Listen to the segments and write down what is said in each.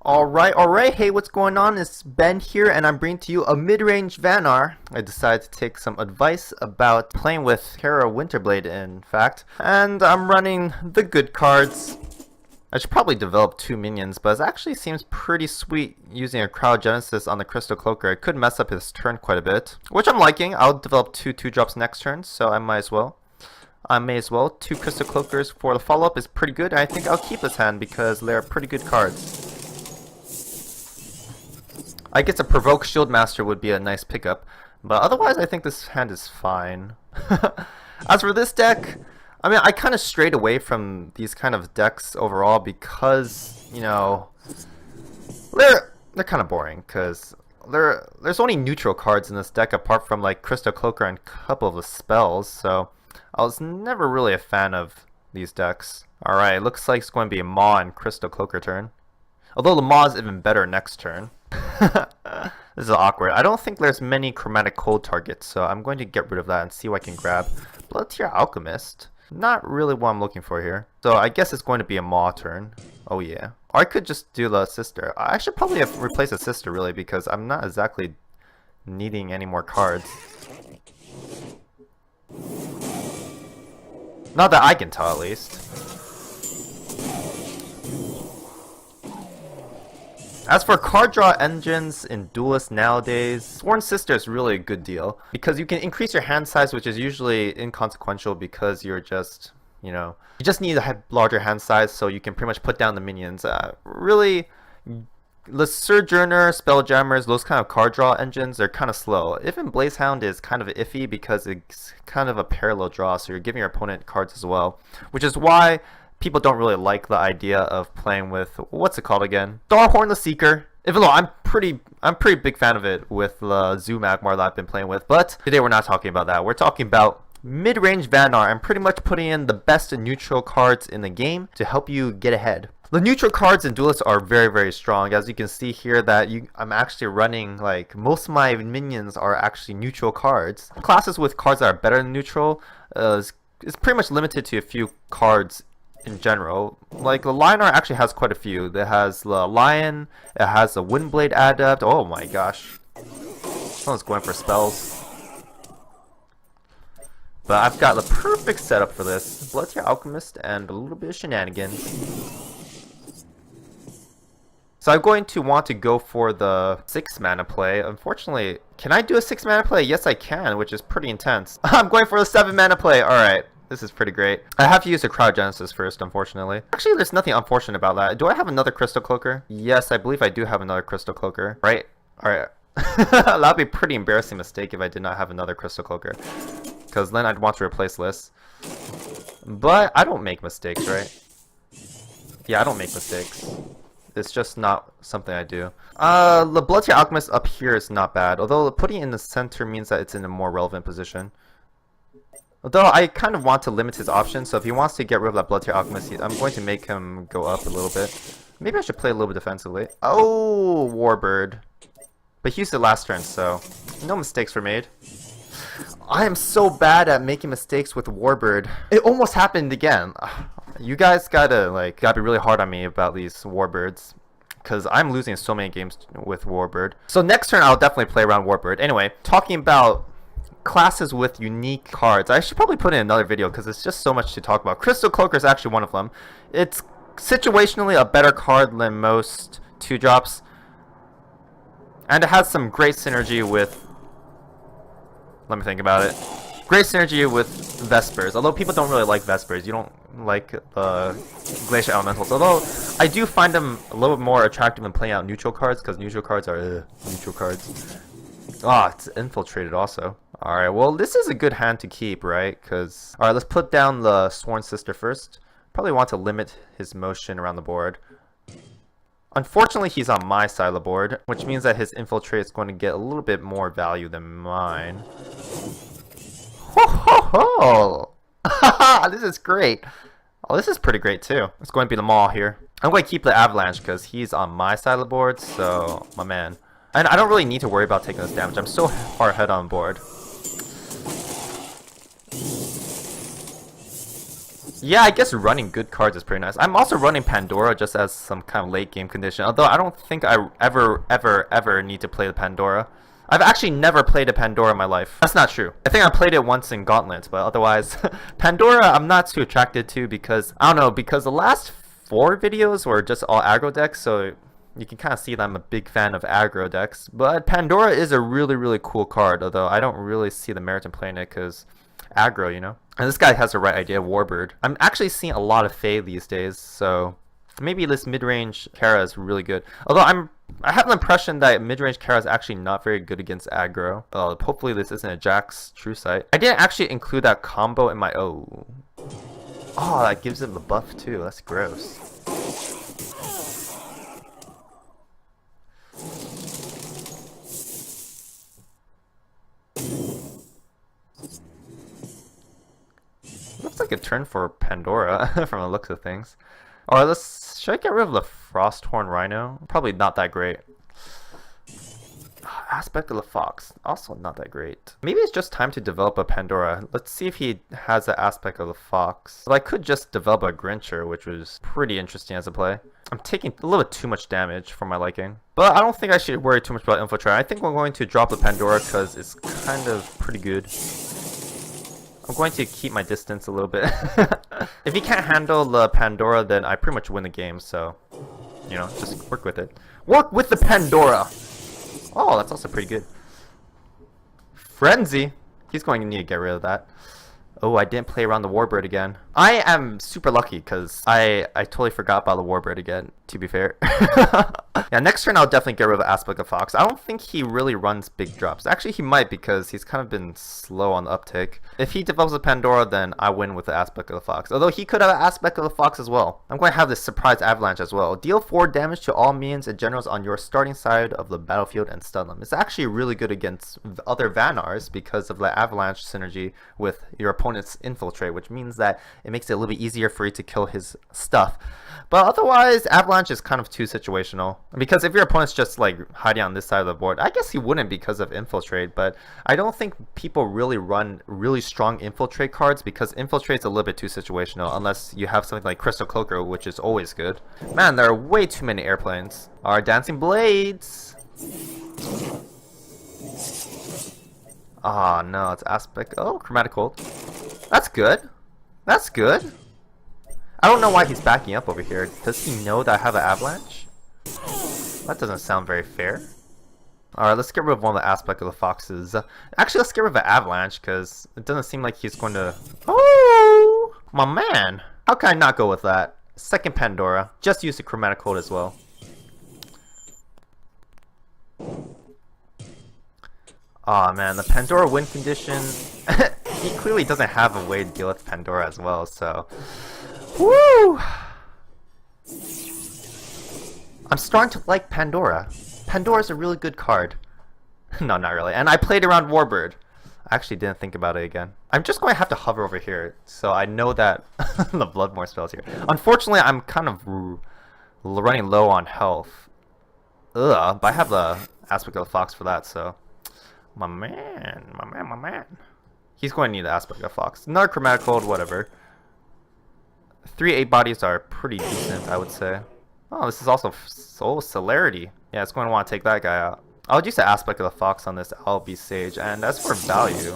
Alright, hey, what's going on? It's Ben here, and I'm bringing to you a mid-range Vanar. I decided to take some advice about playing with Terra Winterblade, in fact. And I'm running the good cards. I should probably develop 2 minions, but it actually seems pretty sweet using a Cryogenesis on the Crystal Cloaker. It could mess up his turn quite a bit, which I'm liking. I'll develop 2 2-drops next turn, so I may as well. 2 Crystal Cloakers for the follow-up is pretty good. I think I'll keep this hand because they're pretty good cards. I guess a Provoke Shieldmaster would be a nice pickup, but otherwise I think this hand is fine. As for this deck, I mean, I kind of strayed away from these kind of decks overall because, you know, they're kind of boring because there's only neutral cards in this deck apart from like Crystal Cloaker and a couple of the spells, so I was never really a fan of these decks. Alright, looks like it's going to be a Maw and Crystal Cloaker turn. Although the Maw is even better next turn. This is awkward. I don't think there's many chromatic cold targets, so I'm going to get rid of that and see what I can grab. Blood Tier Alchemist. Not really what I'm looking for here. So I guess it's going to be a Maw turn. Oh yeah. Or I could just do the Sister. I should probably have replaced the Sister really because I'm not exactly needing any more cards. Not that I can tell at least. As for card draw engines in Duelyst nowadays, Sworn Sister is really a good deal because you can increase your hand size, which is usually inconsequential because you're just, you know, you just need a larger hand size so you can pretty much put down the minions. Really, the Sojourner, Spelljammers, those kind of card draw engines are kind of slow. Even Blazehound is kind of iffy because it's kind of a parallel draw, so you're giving your opponent cards as well, which is why people don't really like the idea of playing with, what's it called again? Starhorn the Seeker. Even though I'm pretty big fan of it with the Zoo Magmar that I've been playing with, but today we're not talking about that. We're talking about mid-range Vanar. I'm pretty much putting in the best neutral cards in the game to help you get ahead. The neutral cards in Duelyst are very strong. As you can see here that I'm actually running, like, most of my minions are actually neutral cards. Classes with cards that are better than neutral is pretty much limited to a few cards in general. Like the Lionar actually has quite a few. It has the Lion, it has the Windblade Adept. Oh my gosh. Someone's going for spells. But I've got the perfect setup for this. Blood Tier Alchemist and a little bit of shenanigans. So I'm going to want to go for the 6 mana play. Unfortunately, can I do a 6 mana play? Yes I can, which is pretty intense. I'm going for the 7 mana play. Alright. This is pretty great. I have to use a Cryogenesis first, unfortunately. Actually, there's nothing unfortunate about that. Do I have another Crystal Cloaker? Yes, I believe I do have another Crystal Cloaker. Right? Alright. That would be a pretty embarrassing mistake if I did not have another Crystal Cloaker. Because then I'd want to replace this. But I don't make mistakes, right? Yeah, I don't make mistakes. It's just not something I do. The Blood Tier Alchemist up here is not bad. Although putting it in the center means that it's in a more relevant position. Although I kind of want to limit his options, so if he wants to get rid of that Blood Tier Alchemist, I'm going to make him go up a little bit. Maybe I should play a little bit defensively. Oh, Warbird. But he used it last turn, so no mistakes were made. I am so bad at making mistakes with Warbird. It almost happened again. You guys gotta be really hard on me about these Warbirds, because I'm losing so many games with Warbird. So next turn I'll definitely play around Warbird. Anyway, talking about classes with unique cards. I should probably put in another video because it's just so much to talk about. Crystal Cloaker is actually one of them. It's situationally a better card than most 2-drops. And it has some great synergy with... Let me think about it. Great synergy with Vespers. Although people don't really like Vespers. You don't like Glacial Elementals. Although I do find them a little bit more attractive than playing out neutral cards because neutral cards are neutral cards. Ah, it's infiltrated also. Alright, well this is a good hand to keep, right? Because alright, let's put down the Sworn Sister first. Probably want to limit his motion around the board. Unfortunately, he's on my side of the board, which means that his infiltrate is going to get a little bit more value than mine. Ho ho ho! This is great. Oh, this is pretty great too. It's going to be the Maw here. I'm going to keep the Avalanche because he's on my side of the board, so my man. And I don't really need to worry about taking this damage. I'm so far ahead on board. Yeah, I guess running good cards is pretty nice. I'm also running Pandora just as some kind of late game condition, although I don't think I ever need to play the Pandora. I've actually never played a Pandora in my life. That's not true. I think I played it once in Gauntlet, but otherwise, Pandora I'm not too attracted to because, I don't know, because the last 4 videos were just all aggro decks, so you can kind of see that I'm a big fan of aggro decks. But Pandora is a really cool card, although I don't really see the merit in playing it because aggro, you know? And this guy has the right idea, Warbird. I'm actually seeing a lot of Fae these days, so maybe this mid-range Kara is really good. Although I have the impression that mid-range Kara is actually not very good against aggro. Hopefully this isn't a Jax True Sight. I didn't actually include that combo in my... Oh, that gives him the buff too. That's gross. Looks like a turn for Pandora from the looks of things. Or should I get rid of the Frosthorn Rhino? Probably not that great. Aspect of the Fox, also not that great. Maybe it's just time to develop a Pandora. Let's see if he has the Aspect of the Fox. Well, I could just develop a Grincher, which was pretty interesting as a play. I'm taking a little bit too much damage for my liking. But I don't think I should worry too much about Infiltrate. I think we're going to drop the Pandora because it's kind of pretty good. I'm going to keep my distance a little bit. If he can't handle the Pandora, then I pretty much win the game, so, you know, just work with it. Work with the Pandora! Oh, that's also pretty good. Frenzy! He's going to need to get rid of that. Oh, I didn't play around the Warbird again. I am super lucky because I totally forgot about the Warbird again, to be fair. Yeah, next turn I'll definitely get rid of Aspect of Fox. I don't think he really runs big drops. Actually, he might because he's kind of been slow on the uptick. If he develops a Pandora, then I win with the Aspect of the Fox. Although he could have an Aspect of the Fox as well. I'm going to have this Surprise Avalanche as well. Deal 4 damage to all minions and generals on your starting side of the battlefield and stun them. It's actually really good against other Vanars because of the Avalanche synergy with your opponent's Infiltrate, which means that it makes it a little bit easier for you to kill his stuff. But otherwise, Avalanche is kind of too situational. Because if your opponent's just like hiding on this side of the board, I guess he wouldn't because of Infiltrate, but I don't think people really run really strong Infiltrate cards because Infiltrate's a little bit too situational unless you have something like Crystal Cloaker, which is always good. Man, there are way too many airplanes. Our Dancing Blades! Ah, no, it's Aspect. Oh, Chromatic Hold. That's good. That's good. I don't know why he's backing up over here. Does he know that I have an Avalanche? That doesn't sound very fair. Alright, let's get rid of one of the Aspect of the Foxes. Actually, let's get rid of the Avalanche, because it doesn't seem like he's going to... Oh! My man! How can I not go with that? Second Pandora. Just use the Chromatic Hold as well. Aw, man, the Pandora win condition... He clearly doesn't have a way to deal with Pandora as well, so... Woo! I'm starting to like Pandora. Pandora's a really good card. No, not really. And I played around Warbird. I actually didn't think about it again. I'm just going to have to hover over here, so I know that the Bloodmore spell's here. Unfortunately, I'm kind of running low on health. Ugh, but I have the Aspect of the Fox for that, so... My man. He's going to need the Aspect of Fox. Another Chromatic Hold, whatever. 3 8 bodies are pretty decent, I would say. Oh, this is also Celerity. Yeah, it's going to want to take that guy out. I'll use the Aspect of the Fox on this LB Sage, and as for value,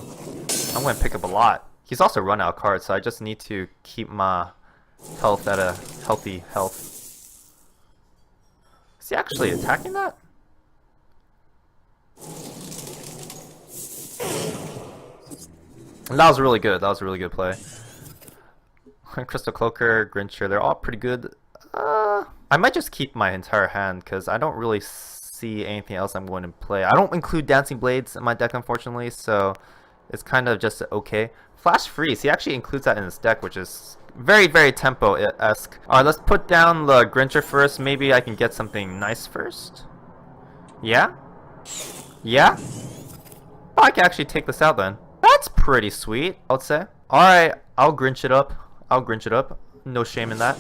I'm going to pick up a lot. He's also run out of cards, so I just need to keep my health at a healthy health. Is he actually attacking that? And that was really good. That was a really good play. Crystal Cloaker, Grincher, they're all pretty good. I might just keep my entire hand because I don't really see anything else I'm going to play. I don't include Dancing Blades in my deck, unfortunately, so it's kind of just okay. Flash Freeze, he actually includes that in his deck, which is very, very tempo-esque. Alright, let's put down the Grincher first. Maybe I can get something nice first. Yeah? Yeah? Oh, I can actually take this out then. That's pretty sweet, I would say. Alright, I'll Grinch it up. No shame in that.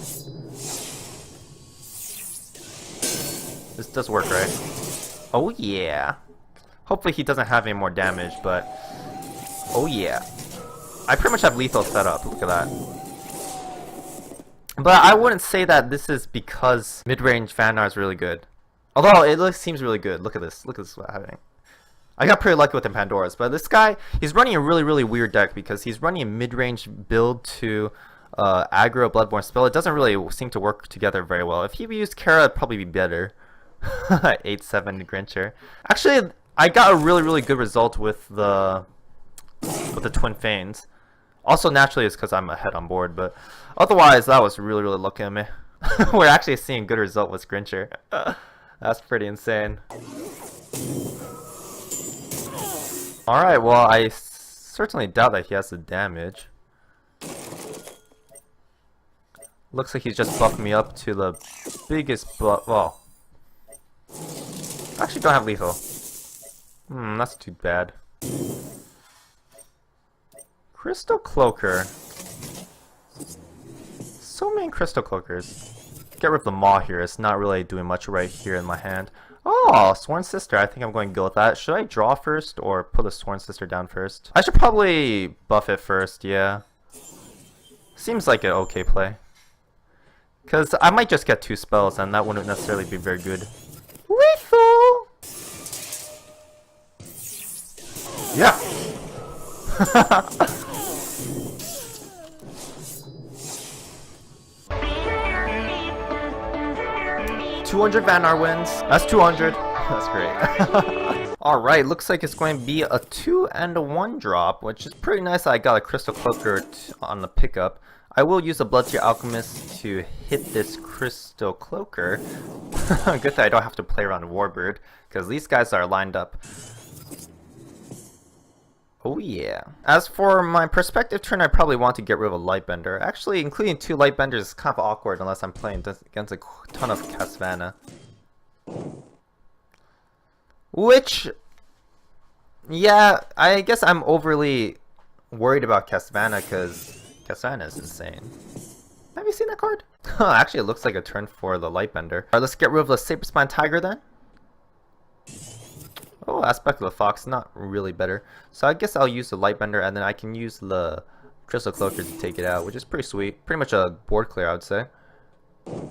This does work, right? Oh yeah. Hopefully he doesn't have any more damage, but... Oh yeah. I pretty much have lethal set up. Look at that. But I wouldn't say that this is because mid-range Vanar is really good. Although it seems really good. Look at this. Look at this what's happening. I got pretty lucky with the Pandoras, but this guy, he's running a really weird deck because he's running a mid-range build to aggro Bloodborne spell. It doesn't really seem to work together very well. If he used Kara, it'd probably be better. 8-7 Grincher. Actually, I got a really good result with the Twin Fanes. Also, naturally, it's because I'm ahead on board, but otherwise, that was really lucky on me. We're actually seeing good result with Grincher. That's pretty insane. Alright, well, I certainly doubt that he has the damage. Looks like he's just buffed me up to the biggest buff. Well, I actually don't have lethal. That's too bad. Crystal Cloaker. So many Crystal Cloakers. Get rid of the Maw here. It's not really doing much right here in my hand. Oh, Sworn Sister. I think I'm going to go with that. Should I draw first or put the Sworn Sister down first? I should probably buff it first, yeah. Seems like an okay play. Because I might just get 2 spells and that wouldn't necessarily be very good. Lethal! Yeah! 200 Vanar wins. That's 200. That's great. Alright, looks like it's going to be a 2 and a 1 drop, which is pretty nice. I got a Crystal Cloaker on the pickup. I will use a Bloodtear Alchemist to hit this Crystal Cloaker. Good thing I don't have to play around Warbird, because these guys are lined up. Oh yeah. As for my perspective turn, I probably want to get rid of a Lightbender. Actually, including 2 Lightbenders is kind of awkward unless I'm playing against a ton of Castlevania. Which, yeah, I guess I'm overly worried about Castlevania because Castlevania is insane. Have you seen that card? Actually, it looks like a turn for the Lightbender. Alright, let's get rid of the Saberspine Tiger then. Oh, Aspect of the Fox, not really better. So I guess I'll use the Lightbender and then I can use the Crystal Cloaker to take it out, which is pretty sweet. Pretty much a board clear, I would say.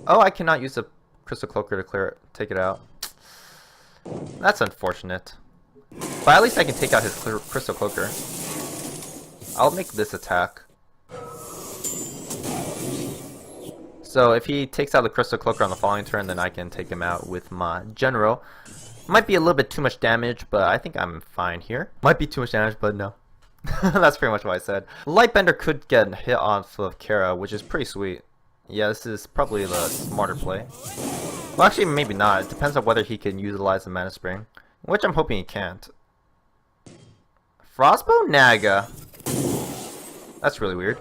Oh, I cannot use the Crystal Cloaker to take it out. That's unfortunate. But at least I can take out his Crystal Cloaker. I'll make this attack. So if he takes out the Crystal Cloaker on the following turn, then I can take him out with my General. Might be a little bit too much damage, but I think I'm fine here. Might be too much damage, but no. That's pretty much what I said. Lightbender could get hit off of Kara, which is pretty sweet. Yeah, this is probably the smarter play. Well, actually, maybe not. It depends on whether he can utilize the Mana Spring, which I'm hoping he can't. Frostbow Naga. That's really weird.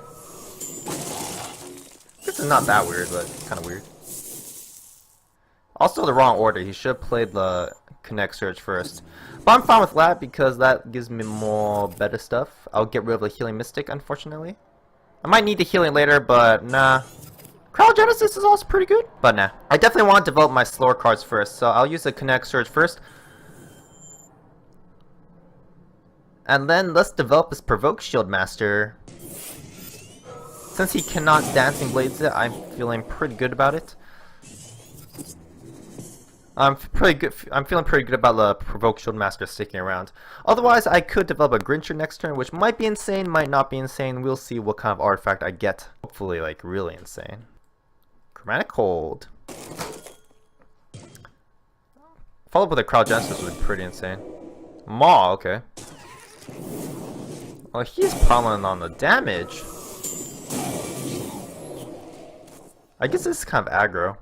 This is not that weird, but kind of weird. Also the wrong order. He should have played the Connect Surge first. But I'm fine with that because that gives me more better stuff. I'll get rid of the Healing Mystic, unfortunately. I might need the healing later, but nah. Cryogenesis is also pretty good, but nah. I definitely want to develop my slower cards first, so I'll use the Connect Surge first. And then let's develop this Provoke Shield Master. Since he cannot Dancing Blades it, I'm feeling pretty good about it. I'm feeling pretty good about the Provoke Shield Master sticking around. Otherwise, I could develop a Grincher next turn, which might be insane, might not be insane. We'll see what kind of artifact I get. Hopefully, like, really insane. Chromatic Hold. Followed with a Cryogenesis would be pretty insane. Maw, okay. Well, he's pummeling on the damage. I guess this is kind of aggro.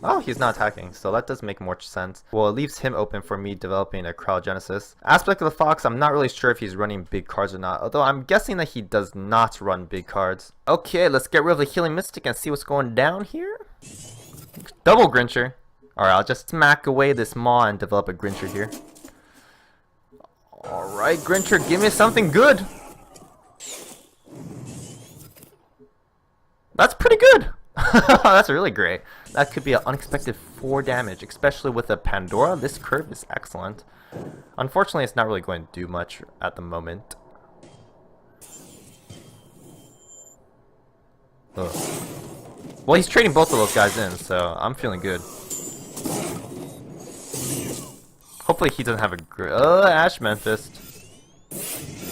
Oh, he's not attacking, so that does make more sense. Well, it leaves him open for me developing a Cryogenesis. Aspect of the Fox, I'm not really sure if he's running big cards or not, although I'm guessing that he does not run big cards. Okay, let's get rid of the Healing Mystic and see what's going down here. Double Grincher. Alright, I'll just smack away this Maw and develop a Grincher here. Alright, Grincher, give me something good! That's pretty good! That's really great. That could be an unexpected 4 damage, especially with a Pandora. This curve is excellent. Unfortunately, it's not really going to do much at the moment. Ugh. Well, he's trading both of those guys in, so I'm feeling good. Hopefully he doesn't have a Ash Memphis.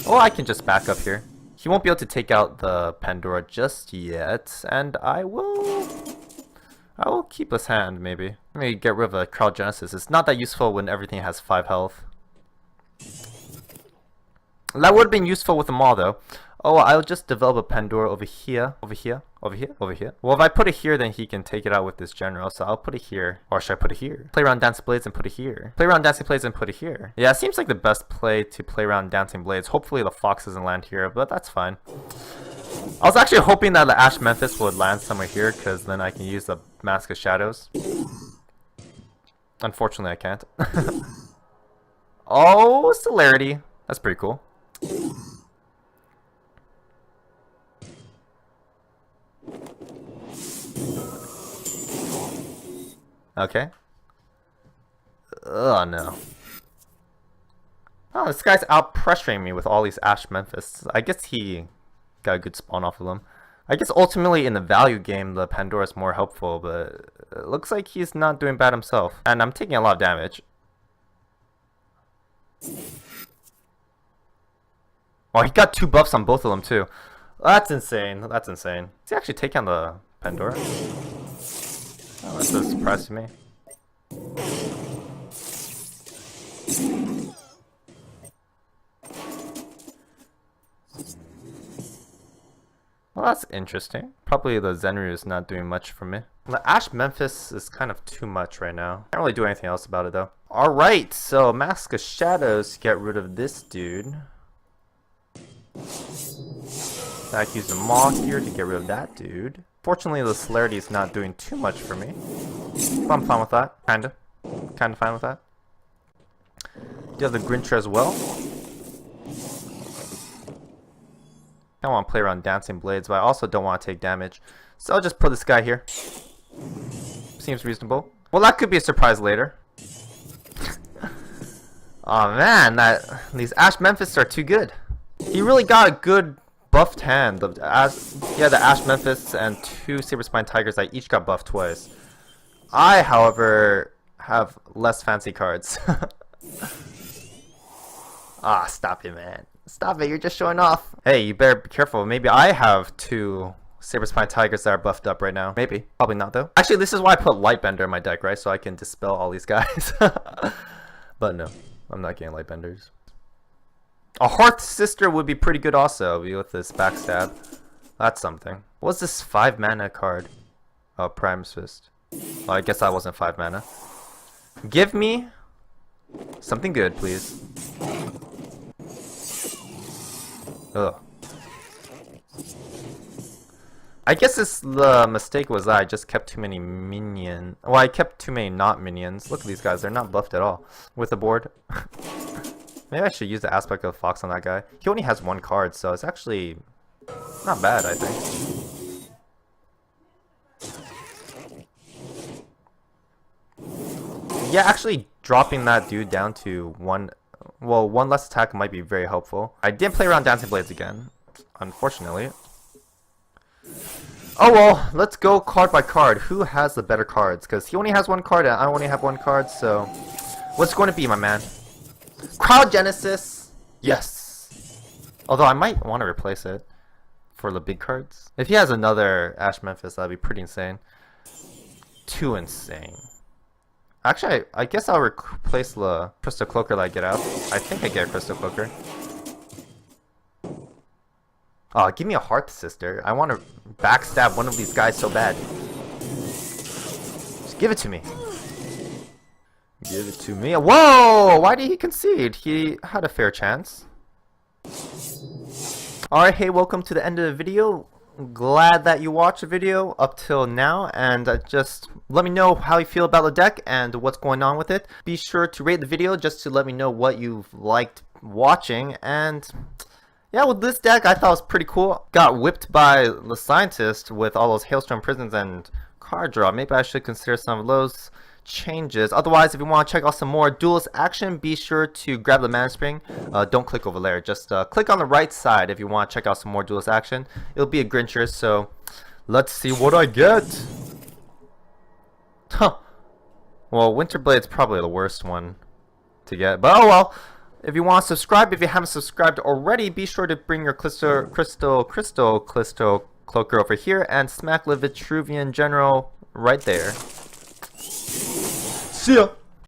Oh, I can just back up here. He won't be able to take out the Pandora just yet, and I will keep his hand, maybe. Let me get rid of a Cryogenesis. It's not that useful when everything has 5 health. That would have been useful with them all, though. Oh, I'll just develop a Pandora over here, over here, over here, over here. Well, if I put it here, then he can take it out with this general, so I'll put it here. Or should I put it here? Play around Dancing Blades and put it here. Play around Dancing Blades and put it here. Yeah, it seems like the best play to play around Dancing Blades. Hopefully the Fox doesn't land here, but that's fine. I was actually hoping that the Ash Memphis would land somewhere here, because then I can use the Mask of Shadows. Unfortunately, I can't. Oh, Celerity. That's pretty cool. Okay. Oh no. Oh, this guy's out pressuring me with all these Ash Memphis. I guess he got a good spawn off of them. I guess ultimately in the value game the Pandora is more helpful, but it looks like he's not doing bad himself. And I'm taking a lot of damage. Oh, he got 2 buffs on both of them too. That's insane. That's insane. Is he actually taking on the Pandora? Oh, that's a surprise to me. Well, that's interesting. Probably the Zenryu is not doing much for me. The Ash Memphis is kind of too much right now. Can't really do anything else about it though. Alright, so Mask of Shadows to get rid of this dude. I can use the Maw here to get rid of that dude. Fortunately, the Celerity is not doing too much for me. But I'm fine with that. Kinda fine with that. You have the Grincher as well. I want to play around Dancing Blades, but I also don't want to take damage. So I'll just put this guy here. Seems reasonable. Well, that could be a surprise later. Oh man, these Ash Memphis are too good. He really got a good buffed hand. The Ash Memphis and 2 Saber Spine Tigers that each got buffed twice. I, however, have less fancy cards. Ah, stop it, man. Stop it, you're just showing off. Hey, you better be careful. Maybe I have 2 Saber Spine Tigers that are buffed up right now. Maybe. Probably not, though. Actually, this is why I put Lightbender in my deck, right? So I can dispel all these guys. But no, I'm not getting Lightbenders. A Hearth Sister would be pretty good also with this backstab. That's something. What's this 5 mana card? Oh, Prime's Fist. Oh, I guess that wasn't 5 mana. Give me something good, please. Ugh. I guess the mistake was that I just kept too many minions. Well, I kept too many not minions. Look at these guys, they're not buffed at all with the board. Maybe I should use the aspect of Fox on that guy. He only has 1 card, so it's actually not bad, I think. Yeah, actually dropping that dude down to 1 less attack might be very helpful. I did play around Dancing Blades again, unfortunately. Oh well, let's go card by card. Who has the better cards? Because he only has 1 card and I only have 1 card, so... What's it going to be, my man? Cryogenesis! Yes! Although I might want to replace it for the big cards. If he has another Ash Memphis, that'd be pretty insane. Too insane. Actually, I guess I'll replace the Crystal Cloaker that I get out. I think I get a Crystal Cloaker. Oh, give me a Hearth Sister. I want to backstab one of these guys so bad. Just give it to me. Give it to me. Whoa! Why did he concede? He had a fair chance. Alright, hey, welcome to the end of the video. Glad that you watched the video up till now, and just let me know how you feel about the deck and what's going on with it. Be sure to rate the video just to let me know what you've liked watching. And yeah, with this deck I thought it was pretty cool. Got whipped by the Scientist with all those Hailstorm Prisons and card draw. Maybe I should consider some of those changes. Otherwise, if you want to check out some more Duelyst action, be sure to grab the Mana Spring. Don't click over there, just click on the right side if you want to check out some more Duelyst action. It'll be a Grincher, so Let's see what I get. Huh. Well, Winterblade's probably the worst one to get. But oh well. If you want to subscribe, if you haven't subscribed already, be sure to bring your Crystal Cloaker over here and smack the Vitruvian General right there. See ya!